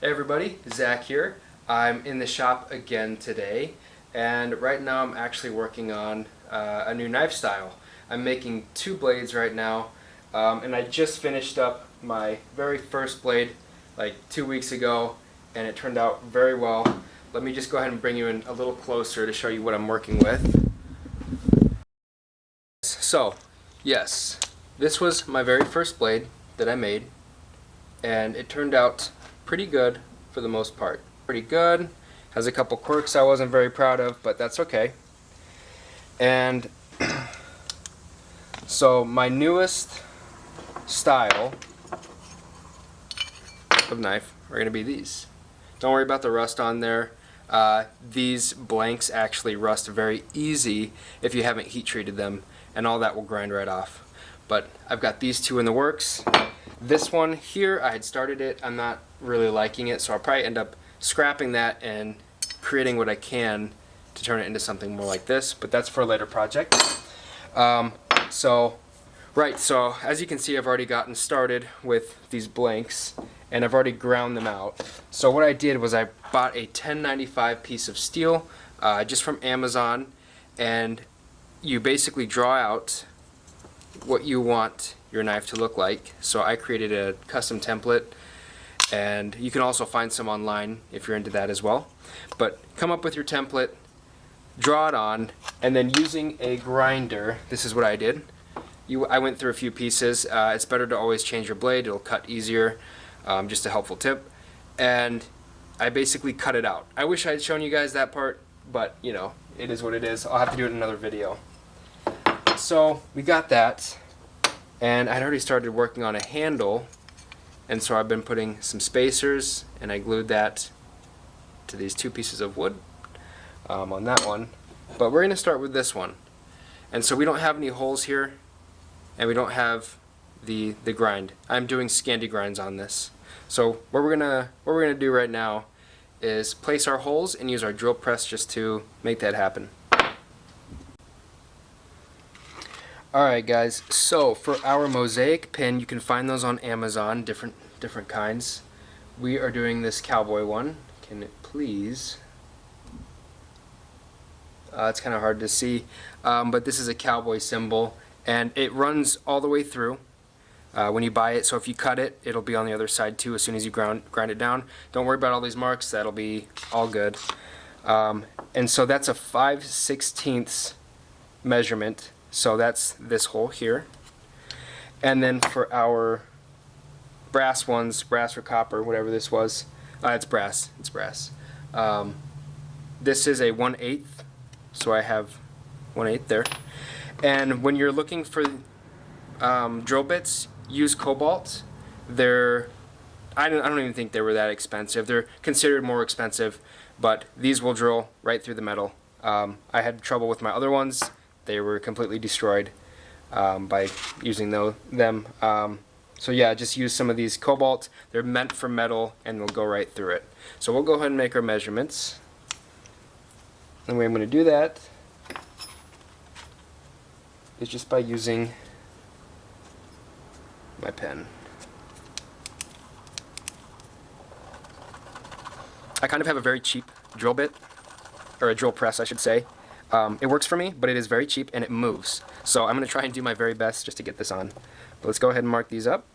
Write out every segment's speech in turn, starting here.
Hey everybody, Zach here. I'm in the shop again today, and right now I'm actually working on a new knife style. I'm making two blades right now, and I just finished up my very first blade like 2 weeks ago, and it turned out very well. Let me just go ahead and bring you in a little closer to show you what I'm working with. So, yes, this was my very first blade that I made, and it turned out pretty good for the most part. Pretty good. Has a couple quirks I wasn't very proud of, but that's okay. And so my newest style of knife are going to be these. Don't worry about the rust on there. These blanks actually rust very easy if you haven't heat treated them, and all that will grind right off. But I've got these two in the works. This one here, I had started it. I'm not really liking it, so I'll probably end up scrapping that and creating what I can to turn it into something more like this, but that's for a later project. So as you can see, I've already gotten started with these blanks, and I've already ground them out. So what I did was I bought a 1095 piece of steel just from Amazon, and you basically draw out what you want your knife to look like. So I created a custom template, and you can also find some online if you're into that as well. But come up with your template, draw it on, and then using a grinder, this is what I did. I went through a few pieces. It's better to always change your blade, it'll cut easier. Just a helpful tip. And I basically cut it out. I wish I had shown you guys that part, but you know, it is what it is. I'll have to do it in another video. So we got that, and I'd already started working on a handle, and so I've been putting some spacers, and I glued that to these two pieces of wood on that one. But we're going to start with this one. And so we don't have any holes here, and we don't have the grind. I'm doing Scandi grinds on this. So what we're gonna do right now is place our holes and use our drill press just to make that happen. Alright guys, so for our mosaic pin, you can find those on Amazon, different kinds. We are doing this cowboy one. Can it please? It's kind of hard to see, but this is a cowboy symbol, and it runs all the way through when you buy it. So if you cut it, it'll be on the other side too as soon as you grind it down. Don't worry about all these marks, that'll be all good. And so that's a 5/16 measurement. So that's this hole here. And then for our brass ones, brass or copper, whatever this was, it's brass. It's brass. This is a 1/8, so I have 1/8 there. And when you're looking for drill bits, use cobalt. I don't even think they were that expensive. They're considered more expensive, but these will drill right through the metal. I had trouble with my other ones. They were completely destroyed by using them. So yeah, just use some of these cobalt. They're meant for metal, and they'll go right through it. So we'll go ahead and make our measurements. The way I'm going to do that is just by using my pen. I kind of have a very cheap drill bit, or a drill press I should say. It works for me, but it is very cheap and it moves. So I'm going to try and do my very best just to get this on. But let's go ahead and mark these up.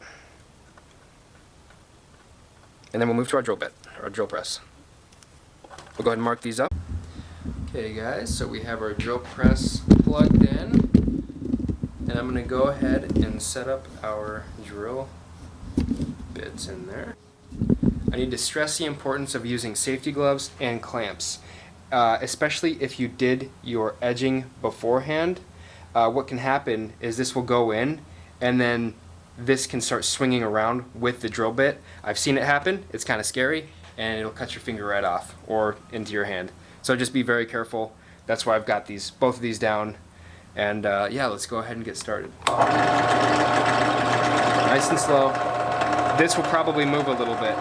And then we'll move to our drill bit, or our drill press. We'll go ahead and mark these up. Okay guys, so we have our drill press plugged in. And I'm going to go ahead and set up our drill bits in there. I need to stress the importance of using safety gloves and clamps. Especially if you did your edging beforehand, what can happen is this will go in, and then this can start swinging around with the drill bit. I've seen it happen. It's kind of scary, and it'll cut your finger right off or into your hand. So just be very careful. That's why I've got both of these down. And yeah, let's go ahead and get started. Nice and slow. This will probably move a little bit.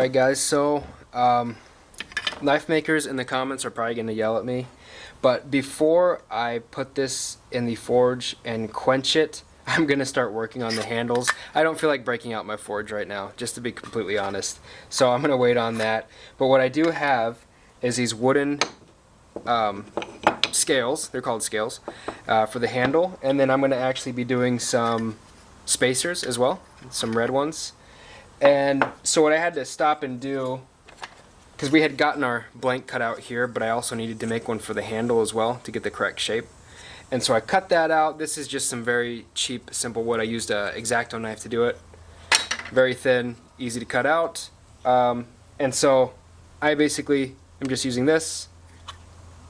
Alright guys, so knife makers in the comments are probably going to yell at me, but before I put this in the forge and quench it, I'm going to start working on the handles. I don't feel like breaking out my forge right now, just to be completely honest, so I'm going to wait on that. But what I do have is these wooden scales, they're called scales, for the handle, and then I'm going to actually be doing some spacers as well, some red ones. And so what I had to stop and do, because we had gotten our blank cut out here, but I also needed to make one for the handle as well to get the correct shape. And so I cut that out. This is just some very cheap, simple wood. I used an X-Acto knife to do it. Very thin, easy to cut out. And so I basically am just using this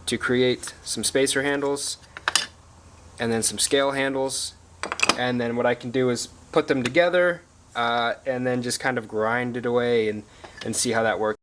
to create some spacer handles and then some scale handles. And then what I can do is put them together and then just kind of grind it away and see how that works.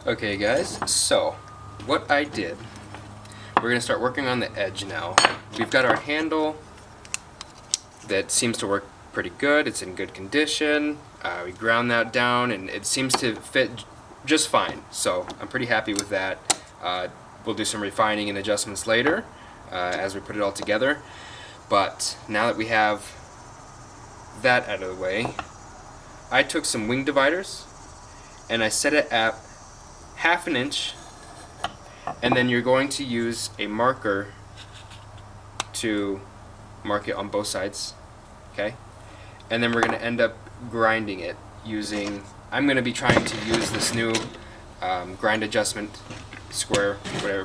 Okay guys, so what I did, we're going to start working on the edge now. We've got our handle that seems to work pretty good, it's in good condition, we ground that down and it seems to fit just fine, so I'm pretty happy with that. We'll do some refining and adjustments later as we put it all together, but now that we have that out of the way, I took some wing dividers and I set it at 1/2 inch, and then you're going to use a marker to mark it on both sides, okay? And then we're going to end up grinding it using, I'm going to be trying to use this new grind adjustment square,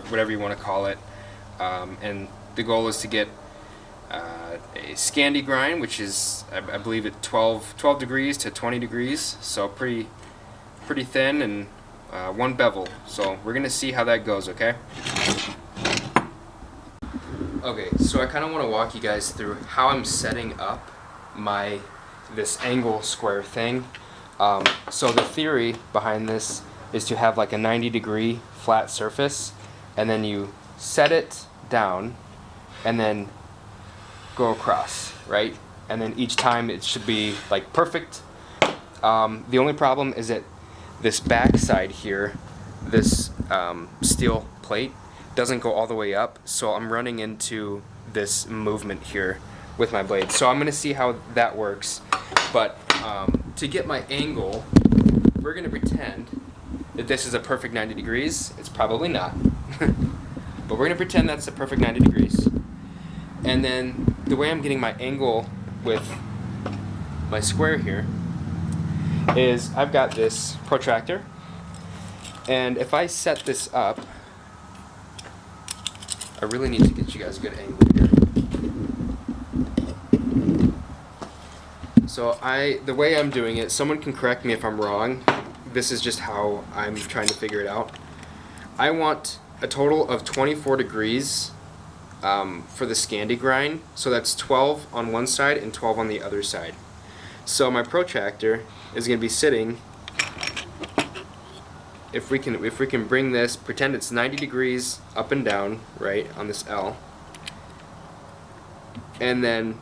whatever you want to call it, and the goal is to get a Scandi grind, which is I believe at 12 degrees to 20 degrees, so pretty thin, and one bevel. So we're gonna see how that goes, okay? Okay, so I kind of want to walk you guys through how I'm setting up this angle square thing. So the theory behind this is to have like a 90-degree flat surface, and then you set it down and then go across, right? And then each time it should be like perfect. The only problem is that this back side here, this steel plate, doesn't go all the way up, so I'm running into this movement here with my blade. So I'm going to see how that works, but to get my angle, we're going to pretend that this is a perfect 90 degrees. It's probably not. But we're going to pretend that's a perfect 90 degrees. And then the way I'm getting my angle with my square here is I've got this protractor. And if I set this up, I really need to get you guys a good angle here. So the way I'm doing it, someone can correct me if I'm wrong. This is just how I'm trying to figure it out. I want a total of 24 degrees for the Scandi grind. So that's 12 on one side and 12 on the other side. So my protractor is going to be sitting, if we can bring this, pretend it's 90 degrees up and down, right, on this L. And then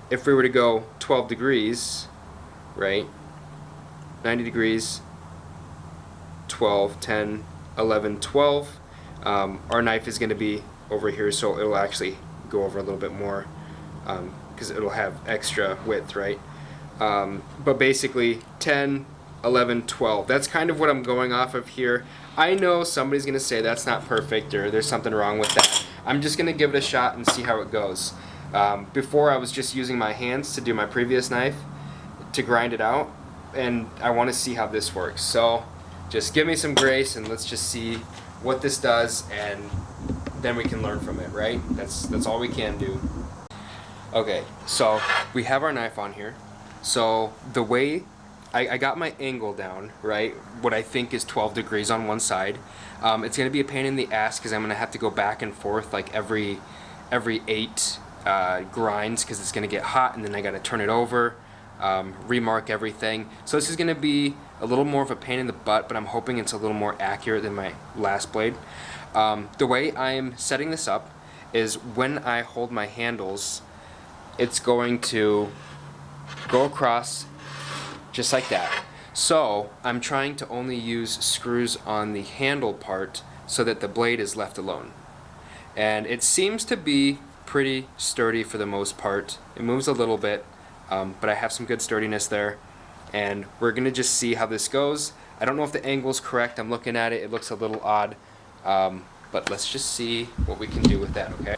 if we were to go 12 degrees, right, 90 degrees, 12, 10, 11, 12, our knife is going to be over here, so it'll actually go over a little bit more because it'll have extra width, right? But basically 10, 11, 12. That's kind of what I'm going off of here. I know somebody's going to say that's not perfect or there's something wrong with that. I'm just going to give it a shot and see how it goes. Before I was just using my hands to do my previous knife to grind it out, and I want to see how this works. So just give me some grace and let's just see what this does, and then we can learn from it, right? That's all we can do. Okay, so we have our knife on here. So the way I got my angle down, right, what I think is 12 degrees on one side. It's going to be a pain in the ass because I'm going to have to go back and forth like every 8 grinds because it's going to get hot, and then I got to turn it over, remark everything. So this is going to be a little more of a pain in the butt, but I'm hoping it's a little more accurate than my last blade. The way I'm setting this up is when I hold my handles, it's going to go across just like that. So I'm trying to only use screws on the handle part so that the blade is left alone. And it seems to be pretty sturdy for the most part. It moves a little bit, but I have some good sturdiness there. And we're going to just see how this goes. I don't know if the angle's correct. I'm looking at it. It looks a little odd. But let's just see what we can do with that, okay?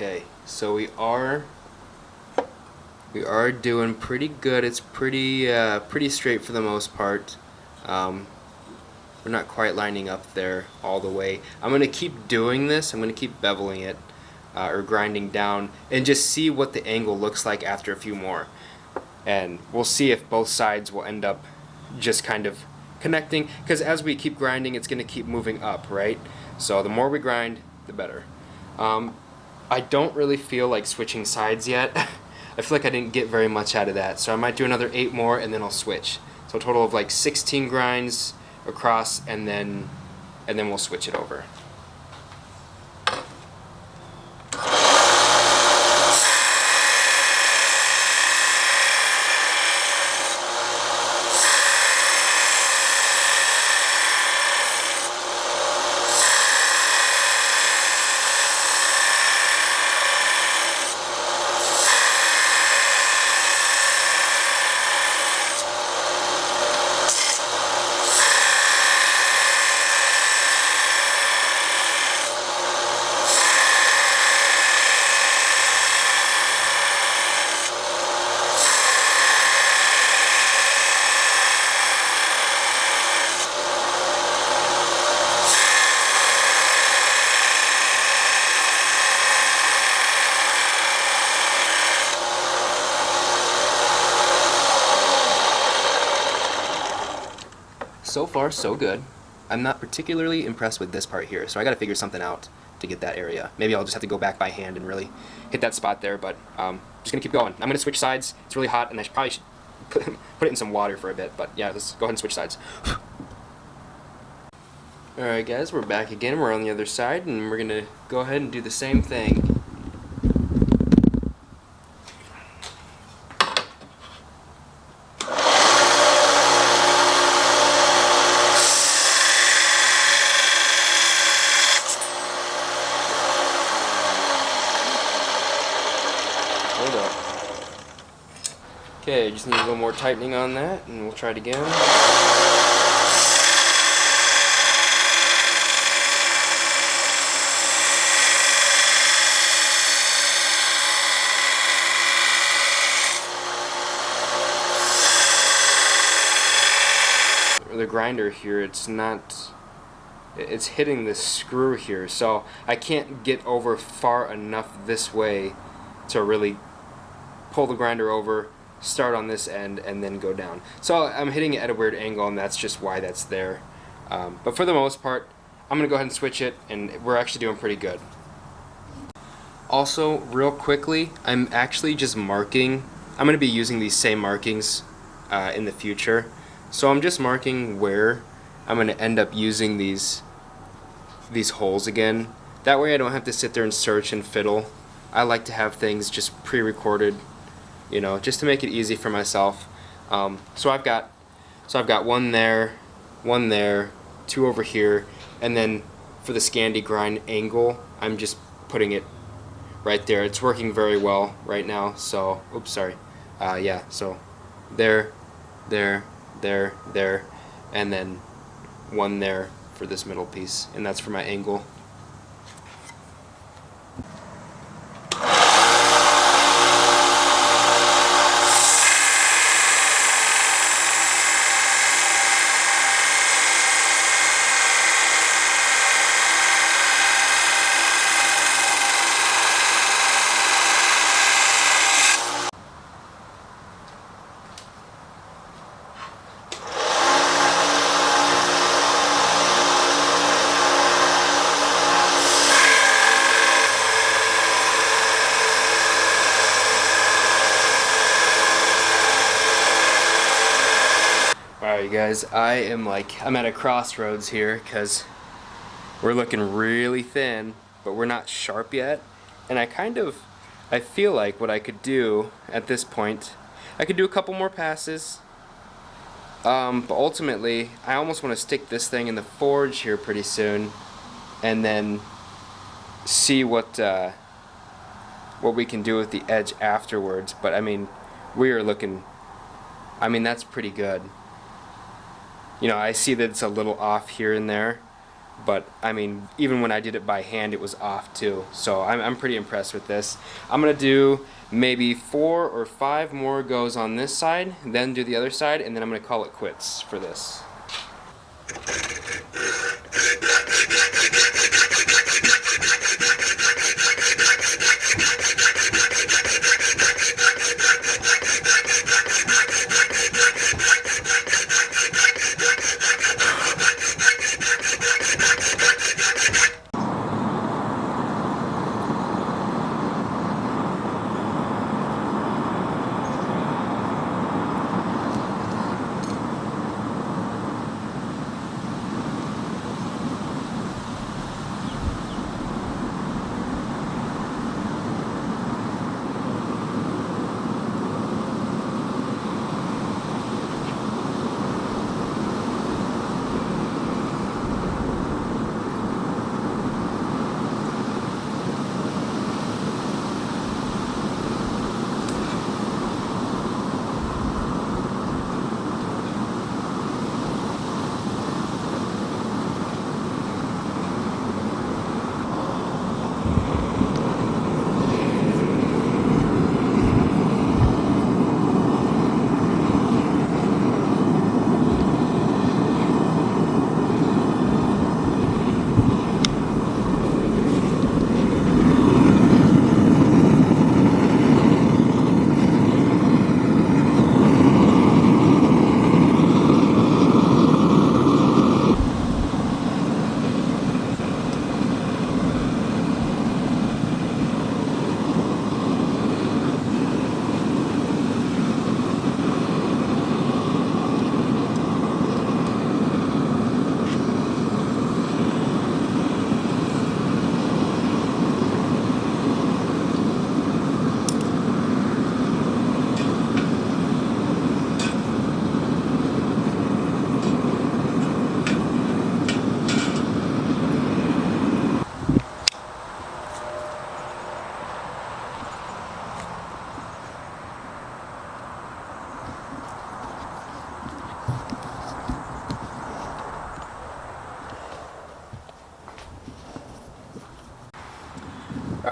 Okay, so we are doing pretty good. It's pretty straight for the most part. We're not quite lining up there all the way. I'm going to keep doing this. I'm going to keep beveling it or grinding down and just see what the angle looks like after a few more. And we'll see if both sides will end up just kind of connecting, because as we keep grinding it's going to keep moving up, right? So the more we grind, the better. I don't really feel like switching sides yet. I feel like I didn't get very much out of that, so I might do another 8 more and then I'll switch. So a total of like 16 grinds across, and then we'll switch it over. so far so good. I'm not particularly impressed with this part here, so I got to figure something out to get that area. Maybe I'll just have to go back by hand and really hit that spot there, but just gonna keep going. I'm gonna switch sides. It's really hot, and I probably should put it in some water for a bit, but yeah, let's go ahead and switch sides. Alright guys, we're back again. We're on the other side, and we're gonna go ahead and do the same thing. Hold up. Okay, just need a little more tightening on that, and we'll try it again. The grinder here, it's hitting this screw here, so I can't get over far enough this way to really pull the grinder over, start on this end, and then go down. So I'm hitting it at a weird angle, and that's just why that's there. But for the most part, I'm gonna go ahead and switch it, and we're actually doing pretty good. Also, real quickly, I'm actually just marking. I'm gonna be using these same markings in the future. So I'm just marking where I'm going to end up using these holes again. That way I don't have to sit there and search and fiddle. I like to have things just pre-recorded, you know, just to make it easy for myself. So I've got one there, two over here, and then for the Scandi grind angle, I'm just putting it right there. It's working very well right now. So, oops, sorry. Yeah, so there, and then one there for this middle piece, and that's for my angle. Alright you guys, I'm at a crossroads here because we're looking really thin, but we're not sharp yet. And I feel like what I could do at this point, I could do a couple more passes, but ultimately I almost want to stick this thing in the forge here pretty soon, and then see what we can do with the edge afterwards. But I mean, that's pretty good. You know, I see that it's a little off here and there, but I mean, even when I did it by hand, it was off too. So I'm pretty impressed with this. I'm gonna do maybe 4 or 5 more goes on this side, then do the other side, and then I'm gonna call it quits for this.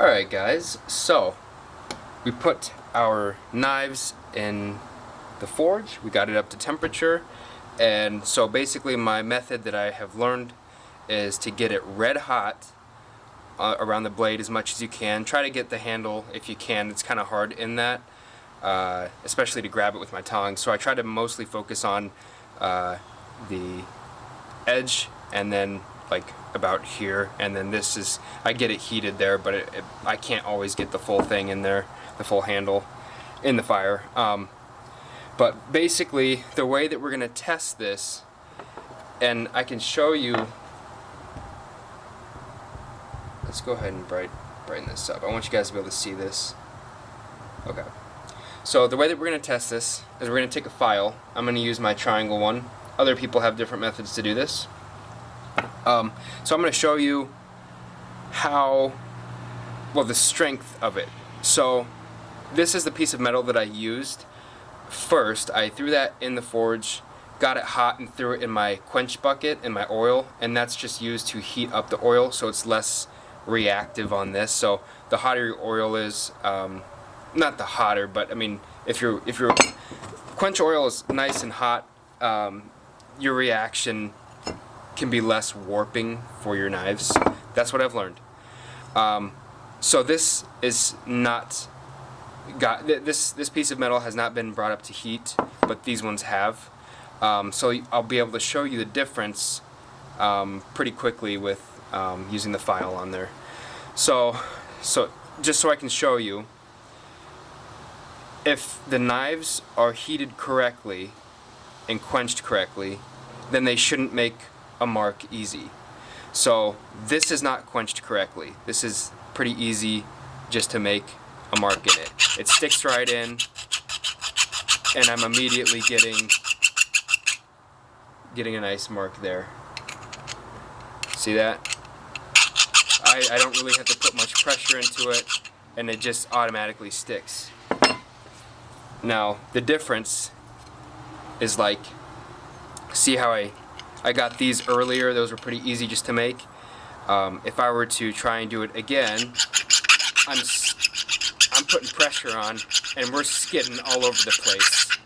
Alright guys, so we put our knives in the forge, we got it up to temperature, and so basically my method that I have learned is to get it red hot around the blade as much as you can. Try to get the handle if you can. It's kind of hard in that, especially to grab it with my tongs. So I try to mostly focus on the edge and then like about here, and then this is, I get it heated there, but I can't always get the full thing in there, the full handle in the fire. But basically the way that we're going to test this, and I can show you, let's go ahead and brighten this up. I want you guys to be able to see this. Okay. So the way that we're going to test this is we're going to take a file. I'm going to use my triangle one. Other people have different methods to do this. So I'm going to show you how, well, the strength of it. So this is the piece of metal that I used. First, I threw that in the forge, got it hot, and threw it in my quench bucket in my oil, and that's just used to heat up the oil so it's less reactive on this. So the hotter your oil is, not the hotter, but I mean, if your quench oil is nice and hot, your reaction can be less warping for your knives. That's what I've learned. So this is not this piece of metal has not been brought up to heat, but these ones have. So I'll be able to show you the difference pretty quickly with using the file on there. So just so I can show you, if the knives are heated correctly and quenched correctly, then they shouldn't make a mark easy. So this is not quenched correctly. This is pretty easy just to make a mark in it. It sticks right in, and I'm immediately getting a nice mark there. See that? I don't really have to put much pressure into it, and it just automatically sticks. Now the difference is, like, see how I got these earlier? Those were pretty easy just to make. If I were to try and do it again, I'm putting pressure on, and we're skidding all over the place.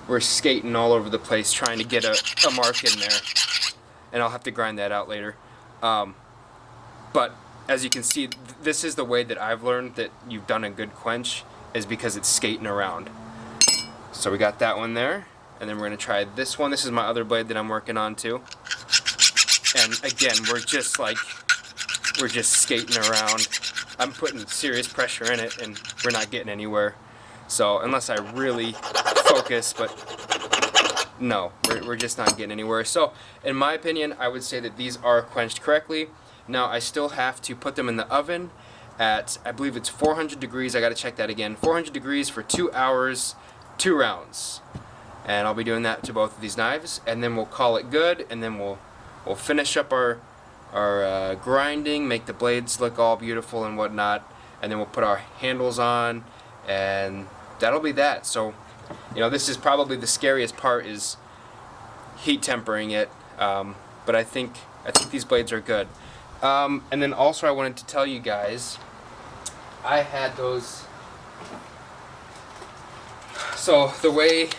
We're skating all over the place trying to get a mark in there, and I'll have to grind that out later. But as you can see, this is the way that I've learned that you've done a good quench, is because it's skating around. So we got that one there, and then we're going to try this one. This is my other blade that I'm working on too. And again, we're just skating around. I'm putting serious pressure in it, and we're not getting anywhere. So unless I really focus, but no, we're just not getting anywhere. So in my opinion, I would say that these are quenched correctly. Now I still have to put them in the oven at, I believe it's 400 degrees. I got to check that again. 400 degrees for 2 hours, 2 rounds. And I'll be doing that to both of these knives, and then we'll call it good, and then we'll finish up our grinding, make the blades look all beautiful and whatnot, and then we'll put our handles on, and that'll be that. So, you know, this is probably the scariest part, is heat tempering it, but I think these blades are good. And then also I wanted to tell you guys, I had those. So the way,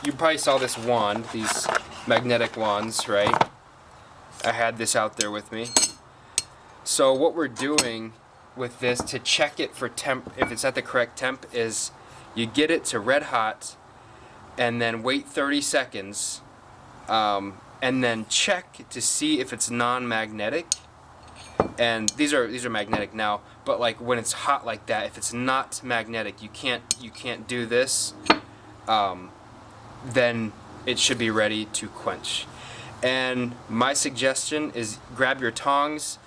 you probably saw this wand, these magnetic wands, right? I had this out there with me. So what we're doing with this to check it for temp, if it's at the correct temp, is you get it to red hot and then wait 30 seconds and then check to see if it's non-magnetic. And these are magnetic now, but like when it's hot like that, if it's not magnetic, you can't do this, then it should be ready to quench. And my suggestion is grab your tongs,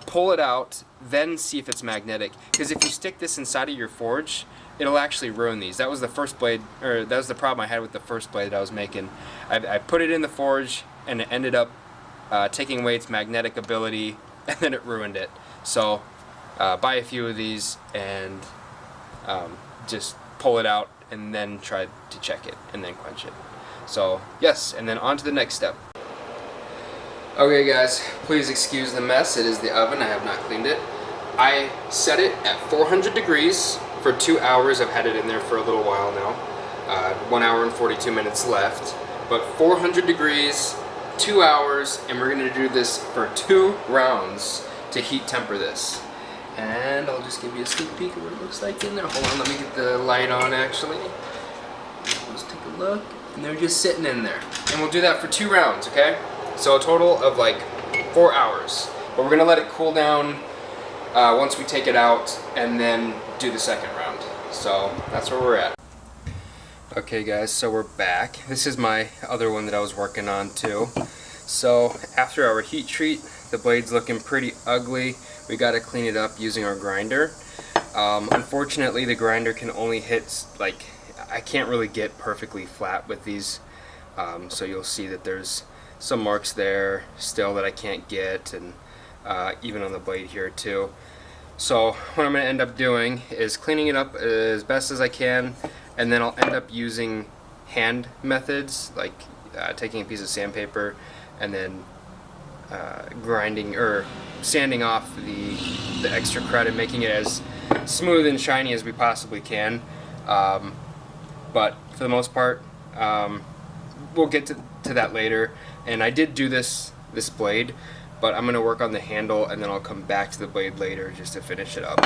pull it out, then see if it's magnetic. Because if you stick this inside of your forge, it'll actually ruin these. That was the first blade, or that was the problem I had with the first blade that I was making. I put it in the forge, and it ended up taking away its magnetic ability, and then it ruined it. So buy a few of these and just pull it out, and then try to check it, and then quench it. So yes, and then on to the next step. Okay guys, please excuse the mess. It is the oven. I have not cleaned it. I set it at 400 degrees for 2 hours. I've had it in there for a little while now. 1 hour and 42 minutes left. But 400 degrees, 2 hours, and we're going to do this for 2 rounds to heat temper this. And I'll just give you a sneak peek of what it looks like in there. Hold on, let me get the light on actually. Let's take a look. And they're just sitting in there. And we'll do that for 2 rounds, okay? So a total of like 4 hours. But we're gonna let it cool down once we take it out and then do the second round. So that's where we're at. Okay guys, so we're back. This is my other one that I was working on too. So after our heat treat, the blade's looking pretty ugly. We gotta clean it up using our grinder. Unfortunately, the grinder can only hit, like, I can't really get perfectly flat with these. So you'll see that there's some marks there still that I can't get, and even on the blade here too. So what I'm going to end up doing is cleaning it up as best as I can, and then I'll end up using hand methods, like taking a piece of sandpaper and then grinding or sanding off the extra crud and making it as smooth and shiny as we possibly can. But for the most part, we'll get to that later. And I did do this blade, but I'm going to work on the handle and then I'll come back to the blade later just to finish it up.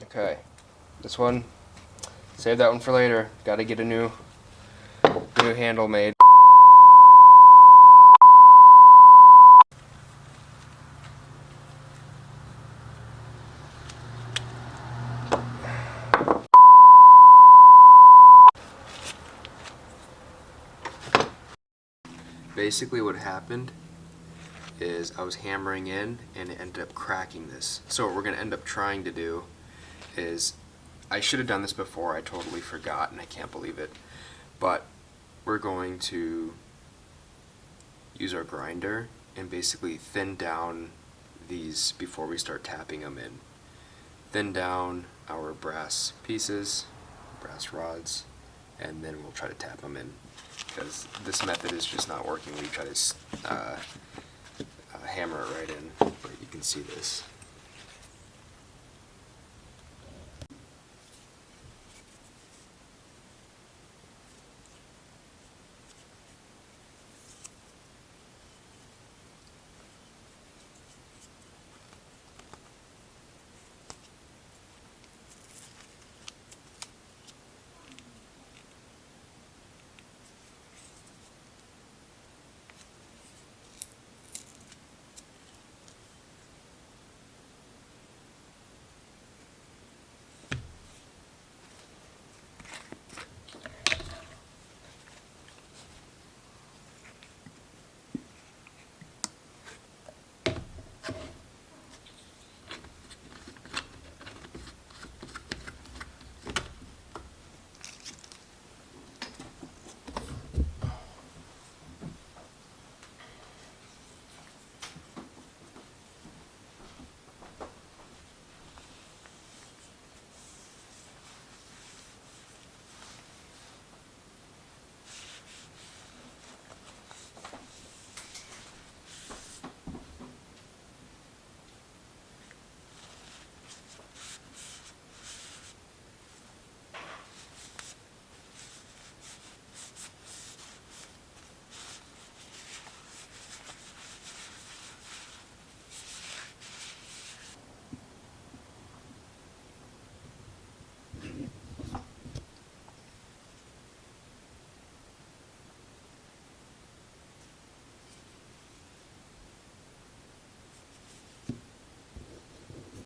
Okay, this one, save that one for later. Got to get a new handle made. Basically what happened is I was hammering in and it ended up cracking this. So what we're going to end up trying to do is, I should have done this before, I totally forgot and I can't believe it, but we're going to use our grinder and basically thin down these before we start tapping them in. Thin down our brass pieces, brass rods, and then we'll try to tap them in, because this method is just not working. We try to hammer it right in, but you can see this.